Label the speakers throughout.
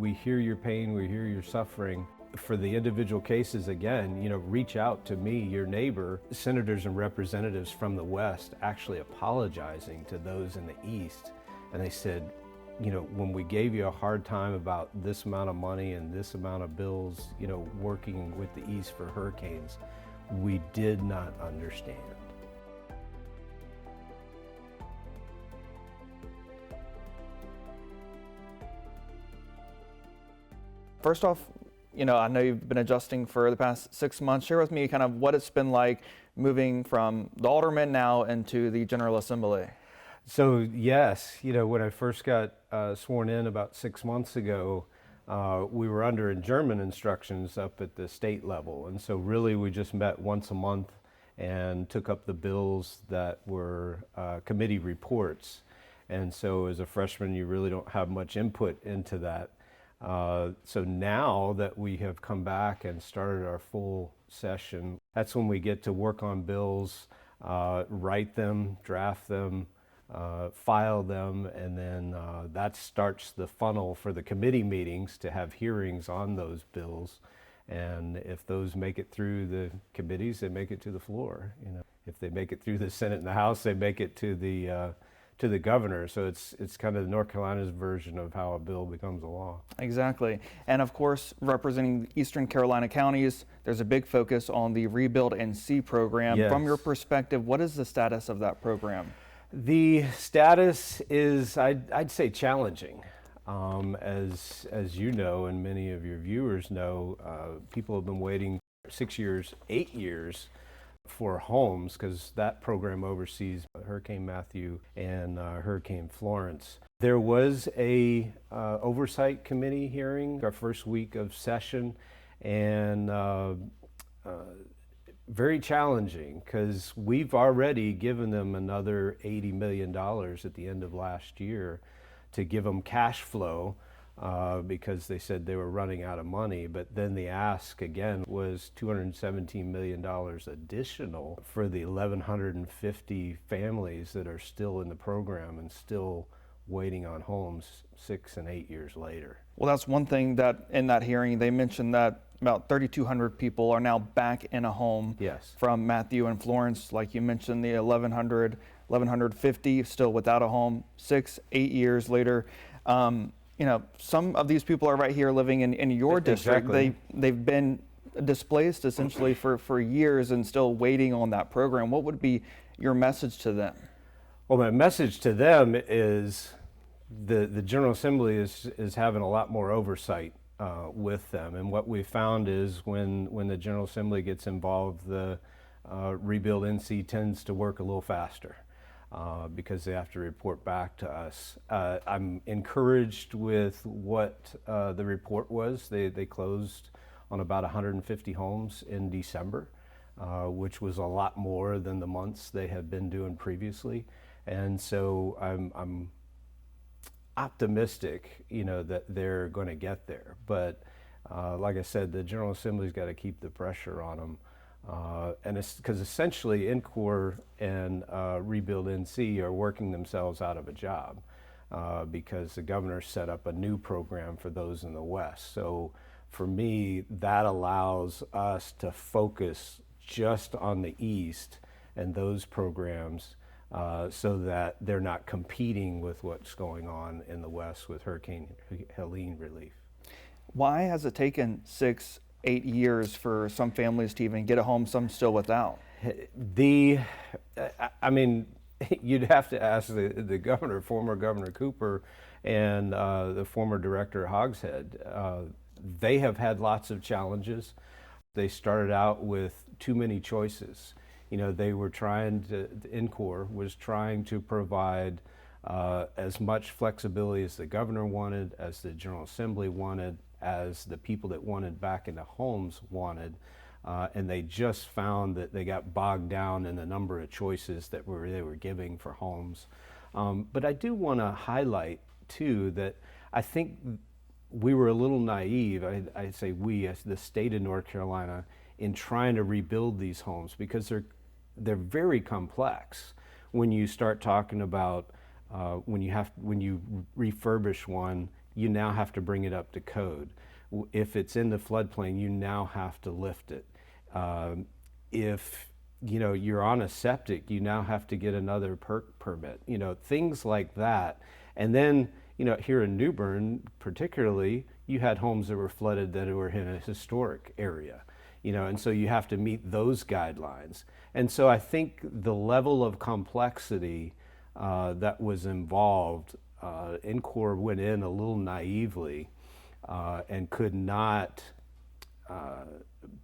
Speaker 1: we hear your pain, we hear your suffering. For the individual cases, again, reach out to me, your neighbor. Senators and representatives from the West actually apologizing to those in the East. And they said, when we gave you a hard time about this amount of money and this amount of bills, working with the East for hurricanes, we did not understand.
Speaker 2: First off, I know you've been adjusting for the past 6 months. Share with me kind of what it's been like moving from the Alderman now into the General Assembly.
Speaker 1: So yes, when I first got sworn in about 6 months ago, we were under adjournment instructions up at the state level. And so really we just met once a month and took up the bills that were committee reports. And so as a freshman, you really don't have much input into that. So now that we have come back and started our full session, that's when we get to work on bills, write them, draft them, file them, and then that starts the funnel for the committee meetings to have hearings on those bills. And if those make it through the committees, they make it to the floor. If they make it through the Senate and the House, they make it to the governor. So it's kind of North Carolina's version of how a bill becomes a law.
Speaker 2: Exactly. And of course, representing Eastern Carolina counties, there's a big focus on the ReBuild NC program.
Speaker 1: Yes.
Speaker 2: From your perspective, what is the status of that program?
Speaker 1: The status is, I'd say, challenging. As you know, and many of your viewers know, people have been waiting 6 years, 8 years for homes, because that program oversees Hurricane Matthew and Hurricane Florence. There was a oversight committee hearing our first week of session, and very challenging, because we've already given them another $80 million at the end of last year to give them cash flow, because they said they were running out of money. But then the ask again was $217 million additional for the 1,150 families that are still in the program and still waiting on homes 6 and 8 years later.
Speaker 2: Well, that's one thing that in that hearing they mentioned that about 3,200 people are now back in a home.
Speaker 1: Yes.
Speaker 2: From Matthew and Florence. Like you mentioned, the 1,150 still without a home 6, 8 years later. Some of these people are right here living in your district.
Speaker 1: Exactly.
Speaker 2: They've been displaced essentially for years and still waiting on that program. What would be your message to them?
Speaker 1: Well, my message to them is the General Assembly is having a lot more oversight with them. And what we found is when the General Assembly gets involved, the ReBuild NC tends to work a little faster. Because they have to report back to us. I'm encouraged with what the report was. They closed on about 150 homes in December, which was a lot more than the months they had been doing previously. And so I'm optimistic, that they're going to get there. But like I said, the General Assembly's got to keep the pressure on them. And it's because essentially NCORR and ReBuild NC are working themselves out of a job because the governor set up a new program for those in the West. So for me, that allows us to focus just on the East and those programs so that they're not competing with what's going on in the West with Hurricane Helene relief.
Speaker 2: Why has it taken 6, 8 years for some families to even get a home, some still without?
Speaker 1: You'd have to ask the governor, former Governor Cooper, and the former director Hogshead. They have had lots of challenges. They started out with too many choices. They were NCORR was trying to provide as much flexibility as the governor wanted, as the General Assembly wanted, as the people that wanted back into homes wanted, and they just found that they got bogged down in the number of choices that they were giving for homes. But I do want to highlight too that I think we were a little naive, I'd say we as the state of North Carolina, in trying to rebuild these homes, because they're very complex. When you start talking about when you refurbish one, you now have to bring it up to code. If it's in the floodplain, you now have to lift it. If you're on a septic, you now have to get another permit. Things like that. And then here in New Bern, particularly, you had homes that were flooded that were in a historic area. And so you have to meet those guidelines. And so I think the level of complexity that was involved, NCORR went in a little naively and could not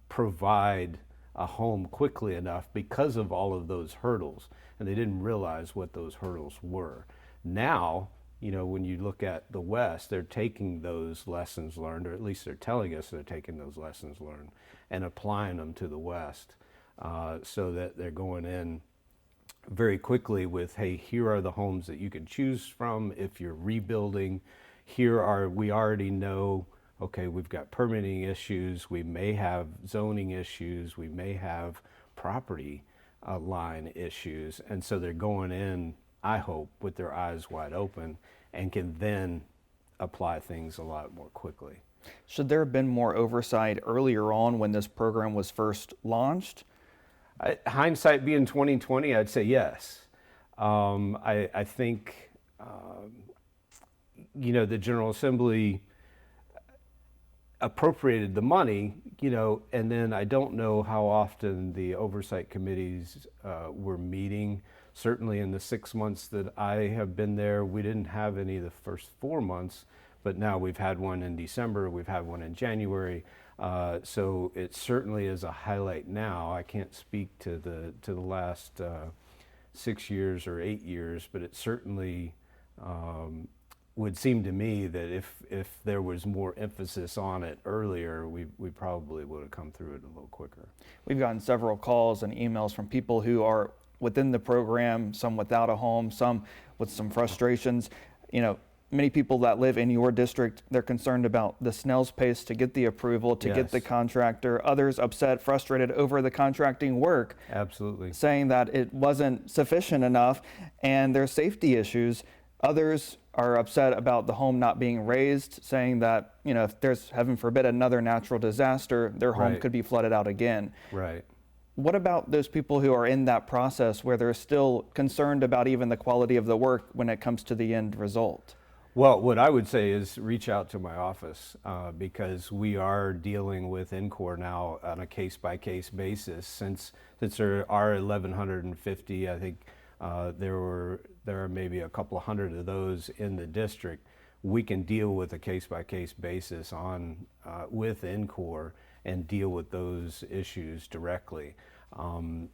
Speaker 1: provide a home quickly enough because of all of those hurdles. And they didn't realize what those hurdles were. Now, when you look at the West, they're taking those lessons learned, or at least they're telling us they're taking those lessons learned and applying them to the West, so that they're going in very quickly with, hey, here are the homes that you can choose from if you're rebuilding. We already know, okay, we've got permitting issues, we may have zoning issues, we may have property line issues. And so they're going in, I hope, with their eyes wide open and can then apply things a lot more quickly.
Speaker 2: Should there have been more oversight earlier on when this program was first launched?
Speaker 1: Hindsight being 2020, I'd say yes. I think, the General Assembly appropriated the money, and then I don't know how often the oversight committees were meeting. Certainly in the 6 months that I have been there, we didn't have any the first 4 months, but now we've had one in December, we've had one in January. So it certainly is a highlight now. I can't speak to the last 6 years or 8 years, but it certainly would seem to me that if there was more emphasis on it earlier, we probably would have come through it a little quicker.
Speaker 2: We've gotten several calls and emails from people who are within the program, some without a home, some with some frustrations. Many people that live in your district, they're concerned about the snail's pace to get the approval, to get the contractor. Others upset, frustrated over the contracting work.
Speaker 1: Absolutely.
Speaker 2: Saying that it wasn't sufficient enough and there's safety issues. Others are upset about the home not being raised, saying that, if there's, heaven forbid, another natural disaster, their home could be flooded out again.
Speaker 1: Right.
Speaker 2: What about those people who are in that process where they're still concerned about even the quality of the work when it comes to the end result?
Speaker 1: Well, what I would say is reach out to my office because we are dealing with NCORR now on a case-by-case basis. Since there are 1,150, I think there are maybe a couple of hundred of those in the district. We can deal with a case-by-case basis with NCORR and deal with those issues directly. One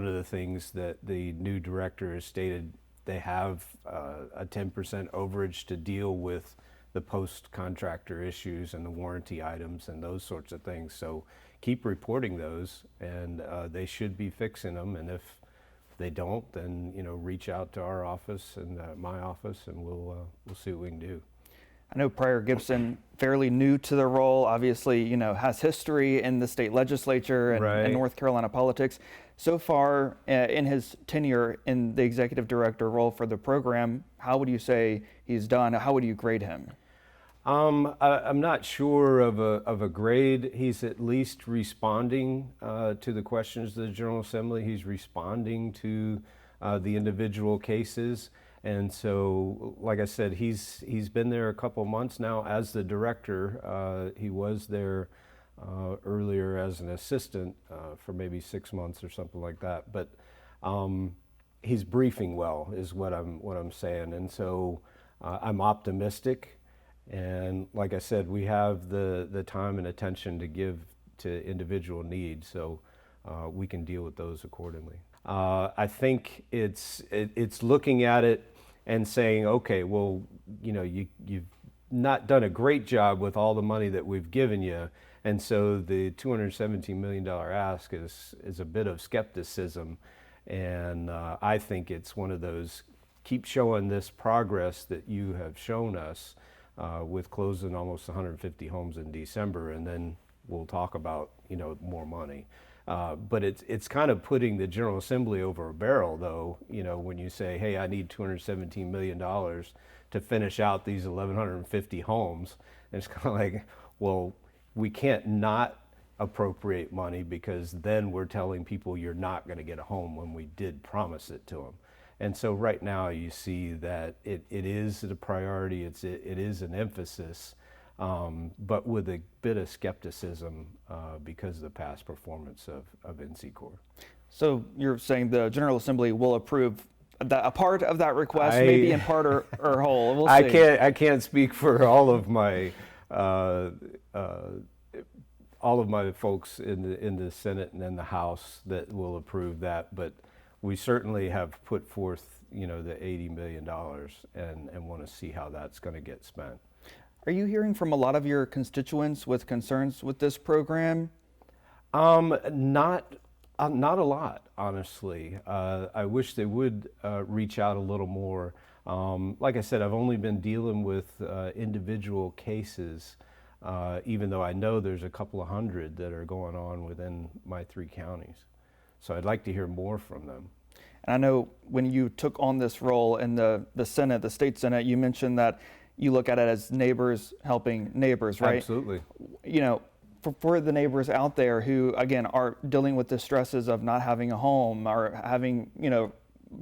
Speaker 1: of the things that the new director has stated, they have a 10% overage to deal with the post-contractor issues and the warranty items and those sorts of things. So keep reporting those, and they should be fixing them. And if they don't, then reach out to our office and my office, and we'll see what we can do.
Speaker 2: I know Prior Gibson, fairly new to the role, obviously, has history in the state legislature and North Carolina politics. So far in his tenure in the executive director role for the program, how would you say he's done? How would you grade him?
Speaker 1: I'm not sure of a grade. He's at least responding to the questions of the General Assembly. He's responding to the individual cases. And so, like I said, he's been there a couple months now as the director. He was there earlier as an assistant for maybe 6 months or something like that. But he's briefing well, is what I'm saying. And so I'm optimistic. And like I said, we have the time and attention to give to individual needs, so we can deal with those accordingly. I think it's looking at it and saying, okay, well, you've not done a great job with all the money that we've given you, and so the $217 million ask is a bit of skepticism, and I think it's one of those, keep showing this progress that you have shown us with closing almost 150 homes in December, and then we'll talk about more money. But it's kind of putting the General Assembly over a barrel, though, when you say, hey, I need $217 million to finish out these 1,150 homes. And it's kind of like, well, we can't not appropriate money, because then we're telling people you're not going to get a home when we did promise it to them. And so right now you see that it is a priority, it is an emphasis, but with a bit of skepticism because of the past performance of NCORR.
Speaker 2: So you're saying the General Assembly will approve a part of that request, maybe in part or whole. We'll see.
Speaker 1: I can't speak for all of my folks in the Senate and in the House that will approve that, but we certainly have put forth, the $80 million and want to see how that's going to get spent.
Speaker 2: Are you hearing from a lot of your constituents with concerns with this program?
Speaker 1: Not a lot, honestly. I wish they would reach out a little more. Like I said, I've only been dealing with individual cases, even though I know there's a couple of hundred that are going on within my 3 counties. So I'd like to hear more from them.
Speaker 2: And I know when you took on this role in the Senate, the state Senate, you mentioned that you look at it as neighbors helping neighbors, right?
Speaker 1: Absolutely.
Speaker 2: For the neighbors out there who, again, are dealing with the stresses of not having a home or having,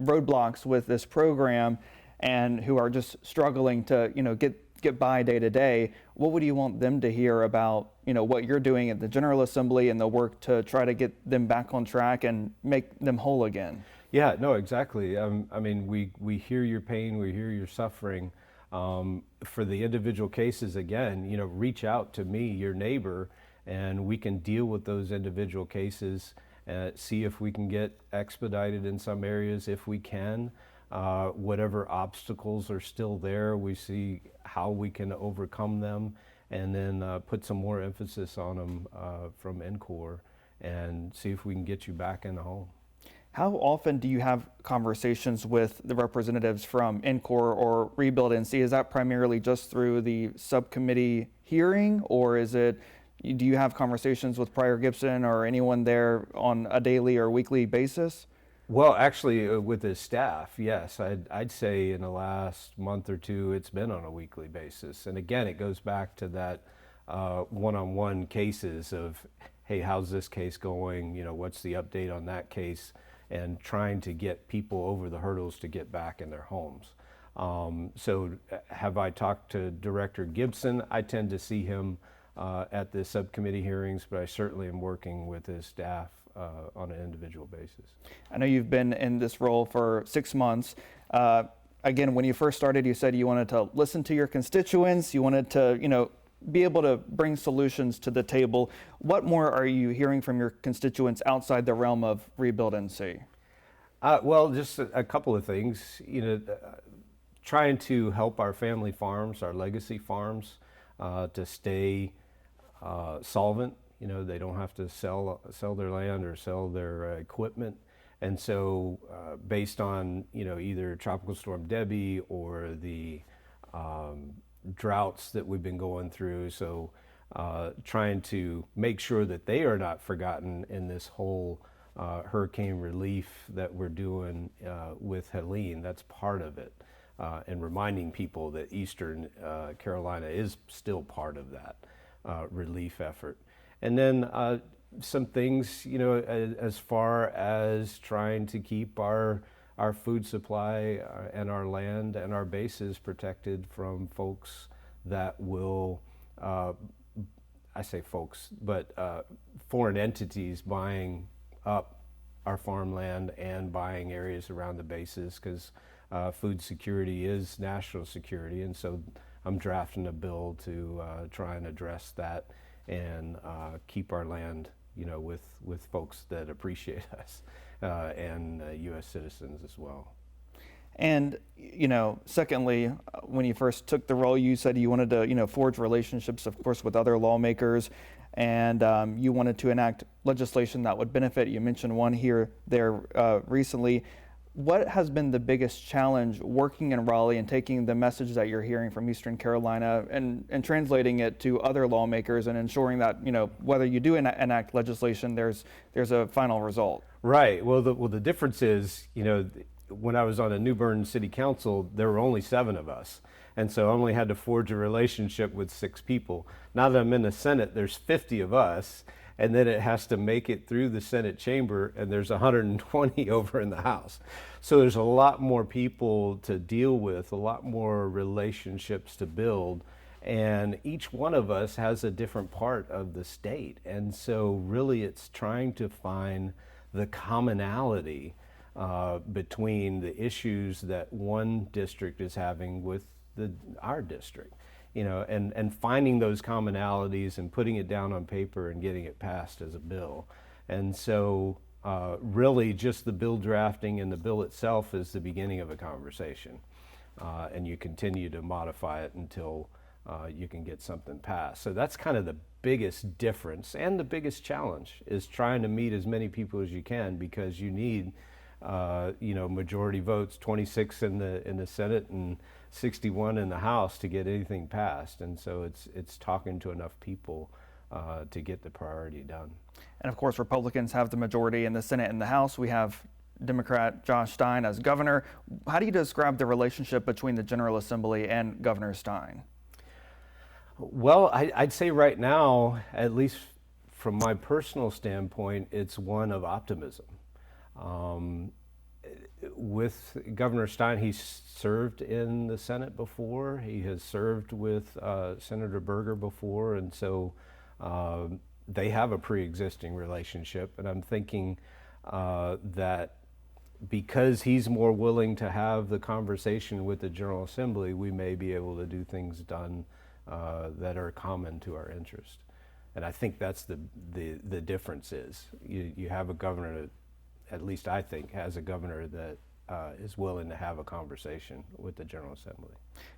Speaker 2: roadblocks with this program, and who are just struggling to, get by day to day, what would you want them to hear about, what you're doing at the General Assembly and the work to try to get them back on track and make them whole again?
Speaker 1: Yeah, no, exactly. We hear your pain, we hear your suffering. For the individual cases, again, reach out to me, your neighbor, and we can deal with those individual cases, see if we can get expedited in some areas if we can. Whatever obstacles are still there, we see how we can overcome them, and then put some more emphasis on them from NCORR and see if we can get you back in the home.
Speaker 2: How often do you have conversations with the representatives from NCORR or ReBuild NC? Is that primarily just through the subcommittee hearing, or do you have conversations with Prior Gibson or anyone there on a daily or weekly basis?
Speaker 1: Well, actually, with his staff, yes. I'd say in the last month or two, it's been on a weekly basis. And again, it goes back to that one-on-one cases of, hey, how's this case going? What's the update on that case? And trying to get people over the hurdles to get back in their homes. So have I talked to Director Gibson? I tend to see him at the subcommittee hearings, but I certainly am working with his staff on an individual basis.
Speaker 2: I know you've been in this role for 6 months. Again, when you first started, you said you wanted to listen to your constituents, you wanted to, be able to bring solutions to the table. What more are you hearing from your constituents outside the realm of ReBuild NC?
Speaker 1: Well, just a couple of things. Trying to help our family farms, our legacy farms, to stay solvent. They don't have to sell their land or sell their equipment. And so based on, either Tropical Storm Debbie or the droughts that we've been going through, so trying to make sure that they are not forgotten in this whole hurricane relief that we're doing with Helene. That's part of it, and reminding people that Eastern Carolina is still part of that relief effort. And then some things, as far as trying to keep our food supply and our land and our bases protected from folks that will, I say folks, but foreign entities buying up our farmland and buying areas around the bases, because food security is national security. And so I'm drafting a bill to try and address that and keep our land, with folks that appreciate us and U.S. citizens as well.
Speaker 2: And, secondly, when you first took the role, you said you wanted to, forge relationships, of course, with other lawmakers, and you wanted to enact legislation that would benefit. You mentioned one there recently. What has been the biggest challenge working in Raleigh and taking the message that you're hearing from Eastern Carolina and translating it to other lawmakers and ensuring that, whether you do enact legislation, there's a final result?
Speaker 1: Right. Well, the difference is, when I was on a New Bern City Council, there were only 7 of us. And so I only had to forge a relationship with 6 people. Now that I'm in the Senate, there's 50 of us, and then it has to make it through the Senate chamber, and there's 120 over in the House. So there's a lot more people to deal with, a lot more relationships to build, and each one of us has a different part of the state. And so really it's trying to find the commonality between the issues that one district is having with our district, and finding those commonalities and putting it down on paper and getting it passed as a bill. And so really just the bill drafting and the bill itself is the beginning of a conversation. And you continue to modify it until you can get something passed. So that's kind of the biggest difference and the biggest challenge, is trying to meet as many people as you can, because you need majority votes, 26 in the Senate and 61 in the House to get anything passed. And so it's talking to enough people to get the priority done.
Speaker 2: And of course, Republicans have the majority in the Senate and the House. We have Democrat Josh Stein as governor. How do you describe the relationship between the General Assembly and Governor Stein?
Speaker 1: Well, I'd say right now, at least from my personal standpoint, it's one of optimism. With Governor Stein, he's served in the Senate before. He has served with Senator Berger before, and so they have a pre-existing relationship. And I'm thinking that because he's more willing to have the conversation with the General Assembly, we may be able to do things done that are common to our interest. And I think that's the difference is you have a governor that, at least I think, has a governor that is willing to have a conversation with the General Assembly.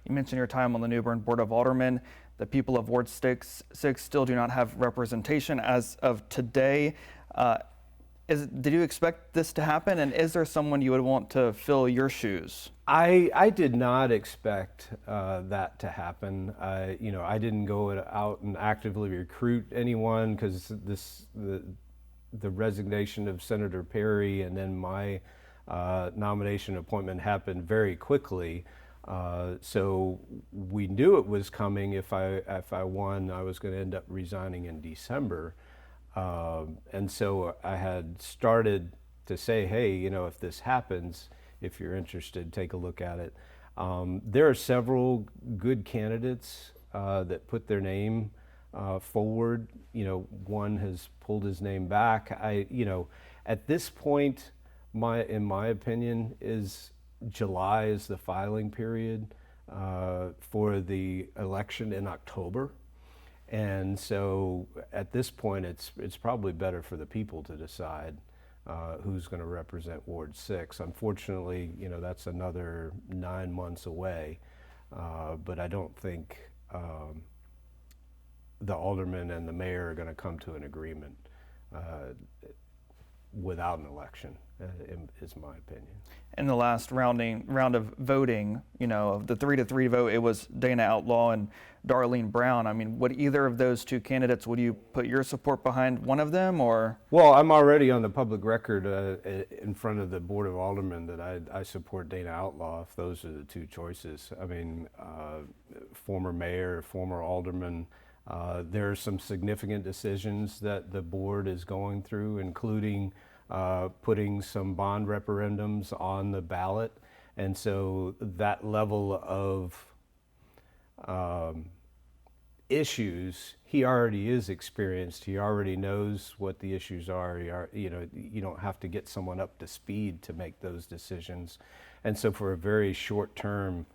Speaker 2: You mentioned your time on the new Bern Board of Aldermen. The people of Ward 6 still do not have representation as of today. Did you expect this to happen, and is there someone you would want to fill your shoes?
Speaker 1: I did not expect that to happen. I didn't go out and actively recruit anyone, because the resignation of Senator Perry and then my nomination appointment happened very quickly. So we knew it was coming. If I won, I was going to end up resigning in December. And so I had started to say, hey, if this happens, if you're interested, take a look at it. There are several good candidates that put their name forward. One has pulled his name back. At this point, in my opinion, July is the filing period for the election in October. And so at this point, it's probably better for the people to decide who's going to represent Ward 6. Unfortunately, that's another 9 months away, but I don't think the aldermen and the mayor are going to come to an agreement without an election, is my opinion.
Speaker 2: In the last round of voting, of the 3-3 vote, it was Dana Outlaw and Darlene Brown. I mean, would either of those two candidates, would you put your support behind one of them, or? Well,
Speaker 1: I'm already on the public record in front of the Board of Aldermen that I support Dana Outlaw, if those are the two choices. I mean, former mayor, former alderman. There are some significant decisions that the board is going through, including putting some bond referendums on the ballot. And so that level of issues, he already is experienced. He already knows what the issues are. You don't have to get someone up to speed to make those decisions. And so for a very short-term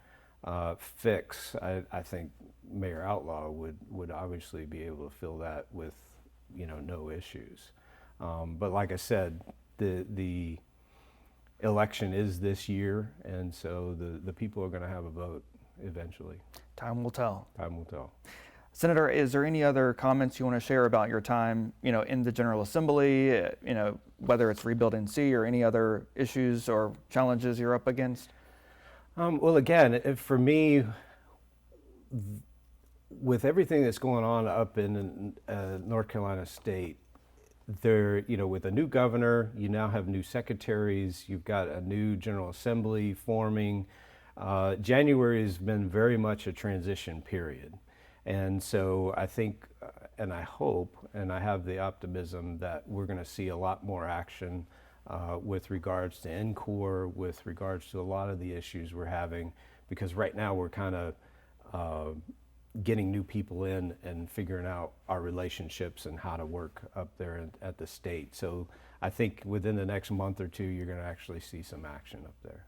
Speaker 1: fix, I think Mayor Outlaw would obviously be able to fill that with no issues. But like I said, the election is this year, and so the people are going to have a vote eventually.
Speaker 2: Time will tell.
Speaker 1: Time will tell.
Speaker 2: Senator, is there any other comments you want to share about your time, in the General Assembly, whether it's ReBuild NC or any other issues or challenges you're up against?
Speaker 1: Well, again, for me, with everything that's going on up in North Carolina State, with a new governor, you now have new secretaries, you've got a new General Assembly forming. January has been very much a transition period. And so I think, and I hope, and I have the optimism that we're going to see a lot more action with regards to NCORR, with regards to a lot of the issues we're having, because right now we're kind of getting new people in and figuring out our relationships and how to work up there at the state. So I think within the next month or two, you're going to actually see some action up there.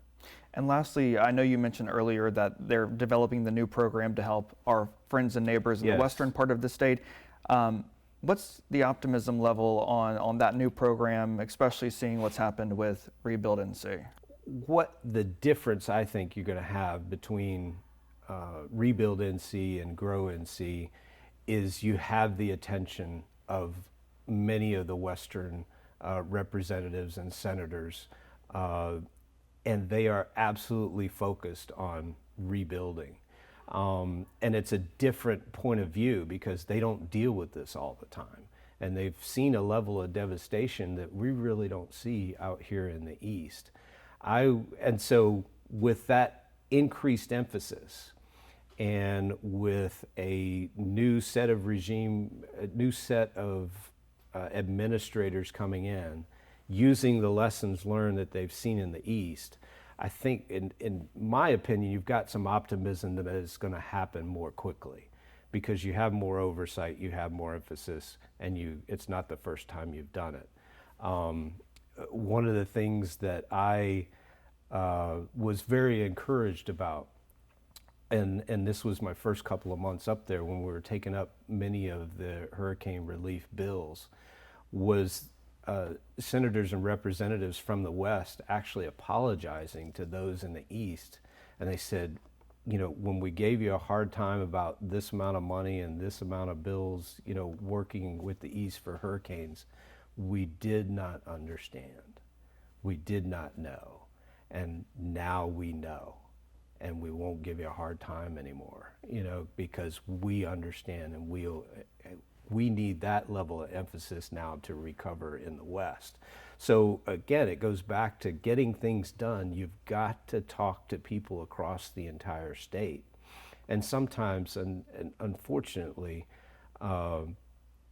Speaker 2: And lastly, I know you mentioned earlier that they're developing the new program to help our friends and neighbors in
Speaker 1: Yes.
Speaker 2: the western part of the state. What's the optimism level on that new program, especially seeing what's happened with ReBuild NC?
Speaker 1: What the difference I think you're going to have between ReBuild NC and Grow NC is you have the attention of many of the western representatives and senators, and they are absolutely focused on rebuilding. And it's a different point of view because they don't deal with this all the time. And they've seen a level of devastation that we really don't see out here in the East. And so with that increased emphasis and with a new set of administrators coming in, using the lessons learned that they've seen in the East, I think, in my opinion, you've got some optimism that it's going to happen more quickly because you have more oversight, you have more emphasis, and it's not the first time you've done it. One of the things that I was very encouraged about, and this was my first couple of months up there when we were taking up many of the hurricane relief bills, was senators and representatives from the West actually apologizing to those in the East. And they said, when we gave you a hard time about this amount of money and this amount of bills, working with the East for hurricanes, we did not understand. We did not know. And now we know. And we won't give you a hard time anymore, because we understand and we need that level of emphasis now to recover in the West. So again, it goes back to getting things done. You've got to talk to people across the entire state. And sometimes, and unfortunately,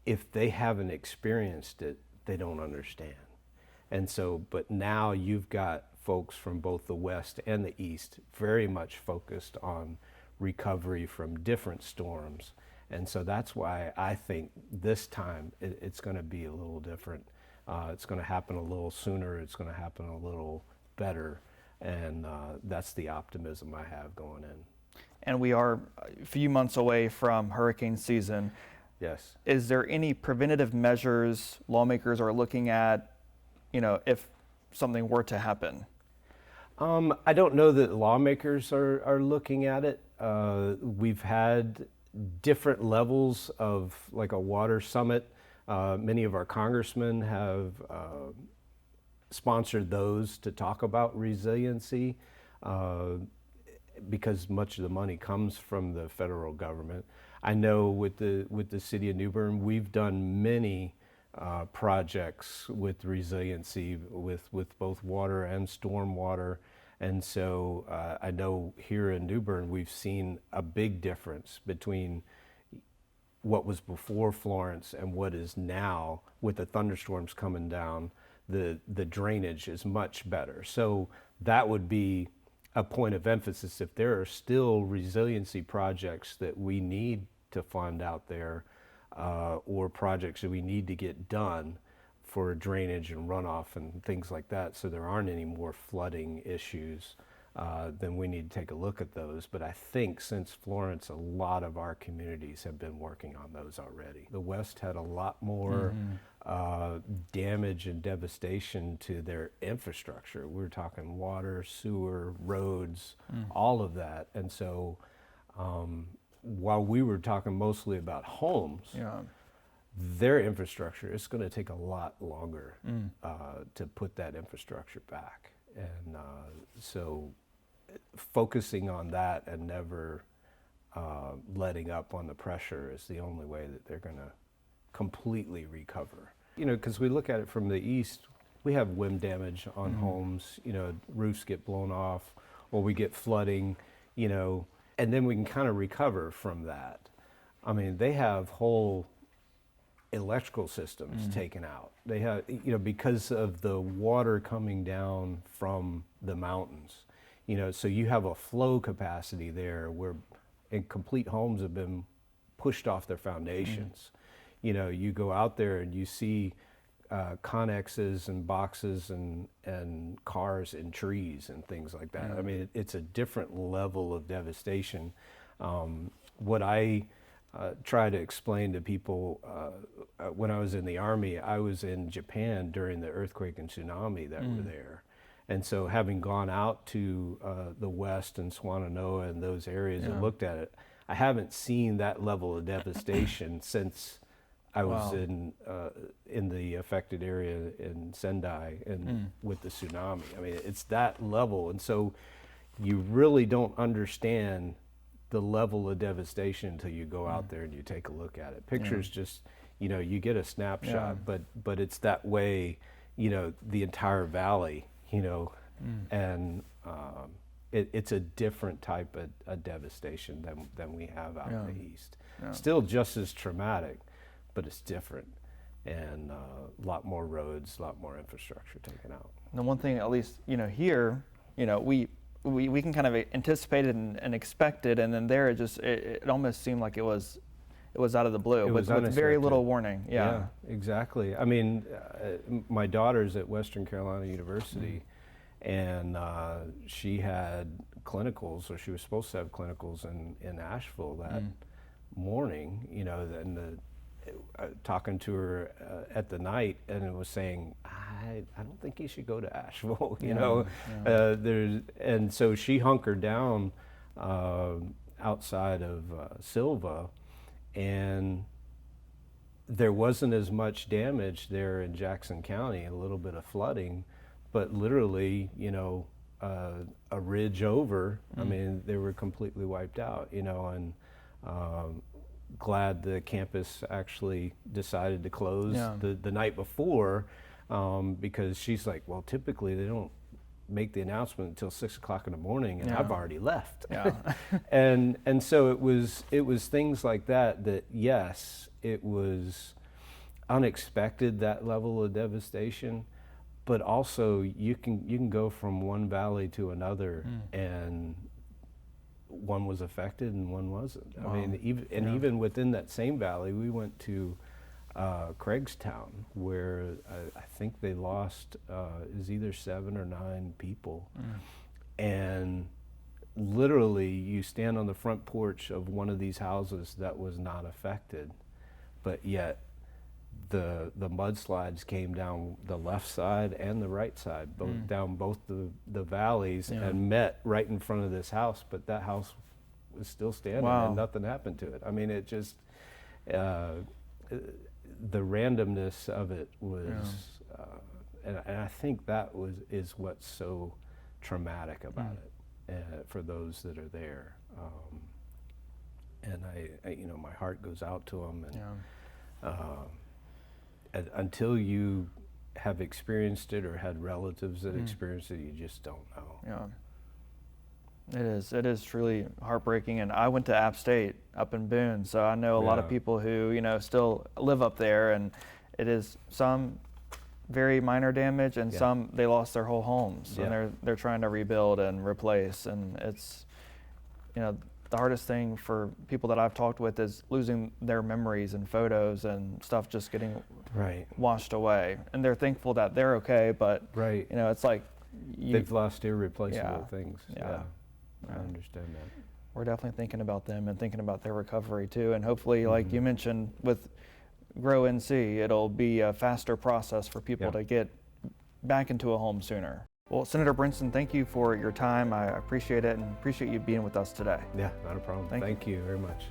Speaker 1: if they haven't experienced it, they don't understand. And so, but now you've got folks from both the West and the East very much focused on recovery from different storms. And so that's why I think this time it's going to be a little different. It's going to happen a little sooner. It's going to happen a little better. And that's the optimism I have going in.
Speaker 2: And we are a few months away from hurricane season.
Speaker 1: Yes.
Speaker 2: Is there any preventative measures lawmakers are looking at, if something were to happen?
Speaker 1: I don't know that lawmakers are looking at it. We've had different levels of like a water summit. Many of our congressmen have sponsored those to talk about resiliency because much of the money comes from the federal government. I know with the city of New Bern, we've done many projects with resiliency with both water and stormwater. And so I know here in New Bern, we've seen a big difference between what was before Florence and what is now with the thunderstorms coming down. The drainage is much better. So that would be a point of emphasis. If there are still resiliency projects that we need to fund out there or projects that we need to get done for drainage and runoff and things like that, so there aren't any more flooding issues, then we need to take a look at those. But I think since Florence, a lot of our communities have been working on those already. The West had a lot more damage and devastation to their infrastructure. We're talking water, sewer, roads, all of that. And so while we were talking mostly about homes, their infrastructure, it's going to take a lot longer to put that infrastructure back. And so focusing on that and never letting up on the pressure is the only way that they're going to completely recover. Because we look at it from the East, we have wind damage on homes, roofs get blown off, or we get flooding, you know, and then we can kind of recover from that. I mean, they have whole electrical systems taken out. They have, you know, because of the water coming down from the mountains, you know, so you have a flow capacity there where complete homes have been pushed off their foundations. You know, you go out there and you see connexes and boxes and cars and trees and things like that. I mean, it's a different level of devastation. What I try to explain to people, when I was in the Army, I was in Japan during the earthquake and tsunami that were there. And so having gone out to the West and Swannanoa and those areas and looked at it, I haven't seen that level of devastation since I was in the affected area in Sendai and with the tsunami. I mean, it's that level. And so you really don't understand the level of devastation until you go out there and you take a look at it. Pictures just, you know, you get a snapshot, but it's that way, you know, the entire valley, you know, and it's a different type of devastation than we have out in the East. Still just as traumatic, but it's different, and a lot more roads, a lot more infrastructure taken out.
Speaker 2: And the one thing, at least, you know, here, you know, we can kind of anticipate it and expect it, and then there it almost seemed like it was out of the blue with very little warning. Yeah,
Speaker 1: exactly. I mean, my daughter's at Western Carolina University, and she had clinicals, or she was supposed to have clinicals in Asheville that morning. You know, and talking to her at the night, and it was saying, I don't think you should go to Asheville, you know. And so she hunkered down outside of Silva, and there wasn't as much damage there in Jackson County, a little bit of flooding, but literally, you know, a ridge over, I mean, they were completely wiped out, you know, and glad the campus actually decided to close the night before, because she's like, well, typically they don't make the announcement until 6 o'clock in the morning, and I've already left. And so it was things like that yes, it was unexpected, that level of devastation, but also you can go from one valley to another, and one was affected and one wasn't. I mean, even within that same valley, we went to Craigstown, where I think they lost is either 7 or 9 people, and literally you stand on the front porch of one of these houses that was not affected, but yet the mudslides came down the left side and the right side, down both the valleys, and met right in front of this house, but that house was still standing and nothing happened to it. I mean, it just, the randomness of it was, and I think that is what's so traumatic about it for those that are there. And I, you know, my heart goes out to them, and until you have experienced it or had relatives that experienced it, you just don't know.
Speaker 2: It is truly heartbreaking. And I went to App State up in Boone, so I know a lot of people who, you know, still live up there, and it is some very minor damage, and some they lost their whole homes, and they're trying to rebuild and replace, and it's, you know, the hardest thing for people that I've talked with is losing their memories and photos and stuff just getting washed away. And they're thankful that they're okay, but you know, it's like
Speaker 1: they've lost irreplaceable things. I understand that.
Speaker 2: We're definitely thinking about them and thinking about their recovery too. And hopefully, like you mentioned with Grow NC, it'll be a faster process for people to get back into a home sooner. Well, Senator Brinson, thank you for your time. I appreciate it, and appreciate you being with us today.
Speaker 1: Yeah, not a problem. Thank you very much.